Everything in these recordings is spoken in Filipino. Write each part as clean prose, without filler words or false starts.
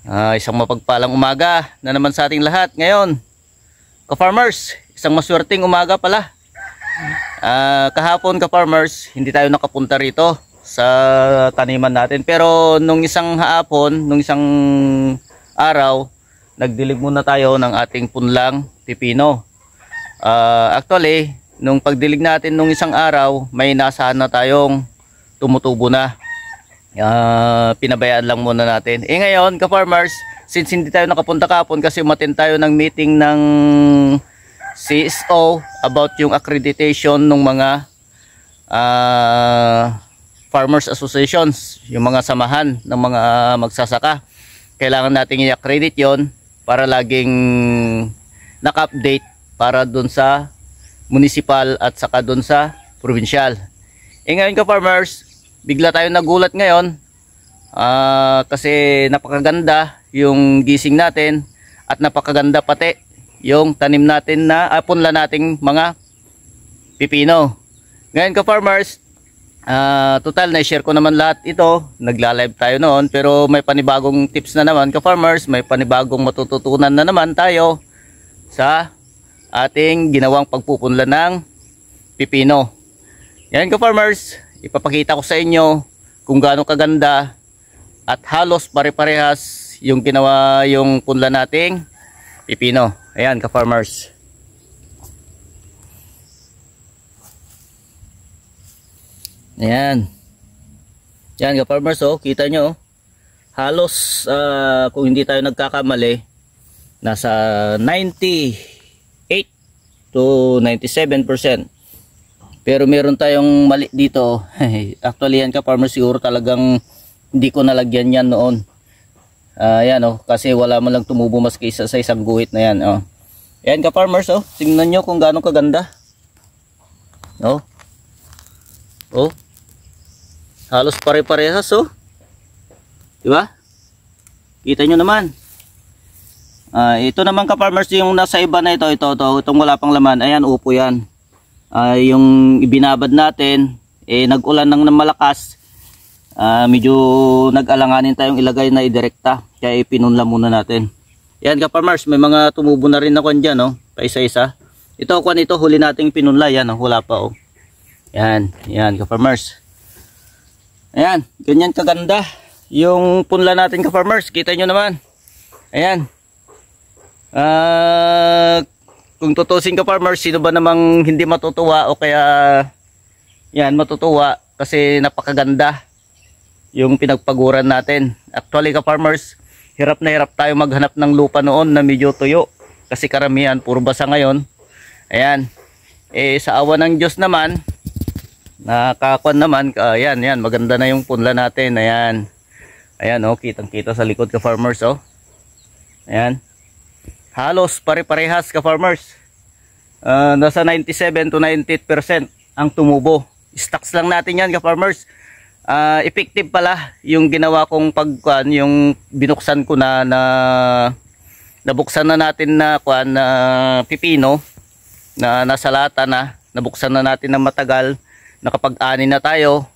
Isang mapagpalang umaga na naman sa ating lahat ngayon. Ka-farmers, isang maswerteng umaga pala. Kahapon ka-farmers, hindi tayo nakapunta rito sa taniman natin. Pero nung isang hapon, nung isang araw, nagdilig muna tayo ng ating punlang pipino. Actually, nung pagdilig natin nung isang araw, may nasahan na tayong tumutubo na. Pinabayaan lang muna natin. Ngayon ka-farmers, since hindi tayo nakapunta kahapon kasi umattend tayo ng meeting ng CSO about yung accreditation ng mga farmers associations, yung mga samahan ng mga magsasaka. Kailangan nating i-accredit yon para laging naka-update para dun sa municipal at saka dun sa provincial. Ngayon ka-farmers, bigla tayo nagulat ngayon kasi napakaganda yung gising natin at napakaganda pati yung tanim natin na punla nating mga pipino. Ngayon ka-farmers, total na-share ko naman lahat ito, nagla-live tayo noon, pero may panibagong tips na naman ka-farmers, may panibagong matututunan na naman tayo sa ating ginawang pagpupunla ng pipino. Ngayon ka-farmers, ipapakita ko sa inyo kung gaano kaganda at halos pare-parehas yung ginawa yung punla nating pipino. Ayan ka-farmers. Ayan. Ayan ka-farmers, oh, kita nyo. Halos kung hindi tayo nagkakamali, nasa 98 to 97%. Pero meron tayong mali dito. Actually yan ka-farmers, siguro talagang hindi ko nalagyan yan noon. Yan oh, kasi wala man lang tumubo mas kaysa sa isang guhit na yan. Oh. Yan ka-farmers, oh, tingnan nyo kung gaano kaganda. Oh. Oh. Halos pare-parehas, oh. Diba? Kita nyo naman. Ito naman ka-farmers, yung nasa iba na ito, itong wala pang laman. Ayan, upo yan. Yung ibinabad natin, nag-ulan ng malakas, medyo nag-alanganin tayong ilagay na idirekta, kaya ipinunla muna natin. Yan ka-farmers, may mga tumubo na rin ako dyan, oh, paisa-isa. Ito huli nating pinunla, yan, oh, wala pa, oh. Yan ka-farmers. Ayan, ganyan kaganda yung punla natin ka-farmers, kita nyo naman. Ayan. Kung tutusin ka-farmers, sino ba namang hindi matutuwa o kaya yan matutuwa kasi napakaganda yung pinagpaguran natin. Actually ka-farmers, hirap na hirap tayo maghanap ng lupa noon na medyo tuyo kasi karamihan puro basa ngayon. Ayan. Sa awa ng Diyos naman, nakakakwan naman, yan, maganda na yung punla natin. Ayan. Ayan, oh, kitang-kita sa likod ka-farmers, oh. Ayan. Halos pare-parehas ka-farmers. Nasa 97 to 98% ang tumubo. Stocks lang natin yan ka-farmers. Effective pala yung ginawa kong pagkuan, yung binuksan ko na nabuksan na natin na kuan na pipino na nasa lata na, nabuksan na natin ng matagal, nakapag-ani na tayo.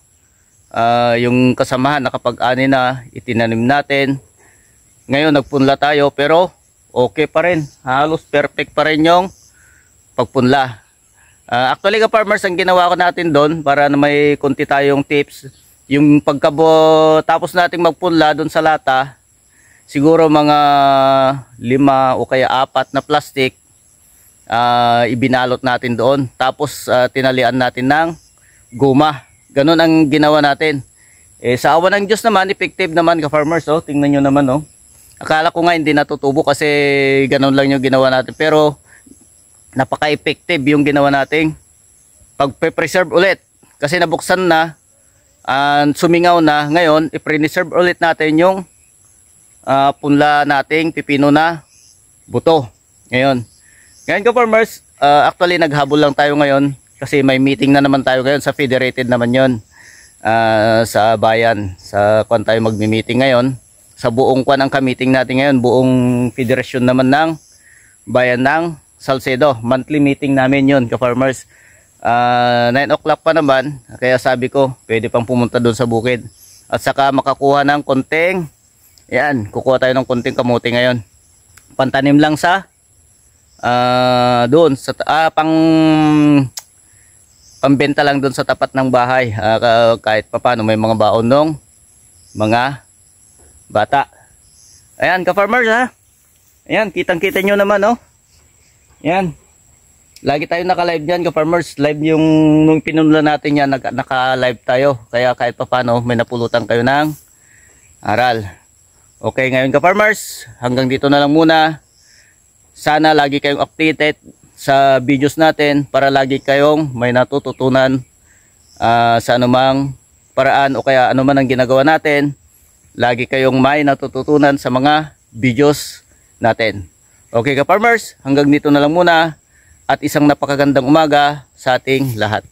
Yung kasamahan nakapag-ani na, itinanim natin. Ngayon nagpunla tayo pero okay pa rin, halos perfect pa rin yung pagpunla. Actually ka-farmers, ang ginawa ko natin doon para na may konti tayong tips, yung tapos nating magpunla doon sa lata, siguro mga 5 o kaya 4 na plastic, ibinalot natin doon, tapos tinalian natin ng guma. Ganun ang ginawa natin. Sa awa ng Diyos naman, effective naman ka-farmers, oh. Tingnan nyo naman, oh. Akala ko nga hindi natutubo kasi ganun lang yung ginawa natin, pero napaka-effective yung ginawa nating pag-preserve ulit kasi nabuksan na, sumingaw na. Ngayon i-preserve ulit natin yung punla nating pipino na buto. Ngayon ka-farmers, actually naghabol lang tayo ngayon kasi may meeting na naman tayo ngayon sa federated naman yon, sa bayan, sa kwan tayo magmi-meeting ngayon. Sa buong kwan ang ka-meeting natin ngayon, buong federasyon naman ng bayan ng Salcedo. Monthly meeting namin yun ka-farmers. 9 o'clock pa naman, kaya sabi ko pwede pang pumunta doon sa bukid at saka makakuha ng konting Yan, kukuha tayo ng konting kamuti ngayon. Pantanim lang sa doon sa pambenta lang doon sa tapat ng bahay. Kahit papaano may mga baon ng mga bata. Ayan, ka-farmers ha. Ayan, kitang-kita nyo naman, oh. Ayan. Lagi tayo naka-live dyan, ka-farmers. Live yung nung pinunla natin yan, naka-live tayo. Kaya kahit papaano may napulutan kayo ng aral. Okay, ngayon ka-farmers, hanggang dito na lang muna. Sana lagi kayong updated sa videos natin para lagi kayong may natututunan sa anumang paraan o kaya anuman ang ginagawa natin. Lagi kayong may natututunan sa mga videos natin. Okay ka farmers, hanggang dito na lang muna at isang napakagandang umaga sa ating lahat.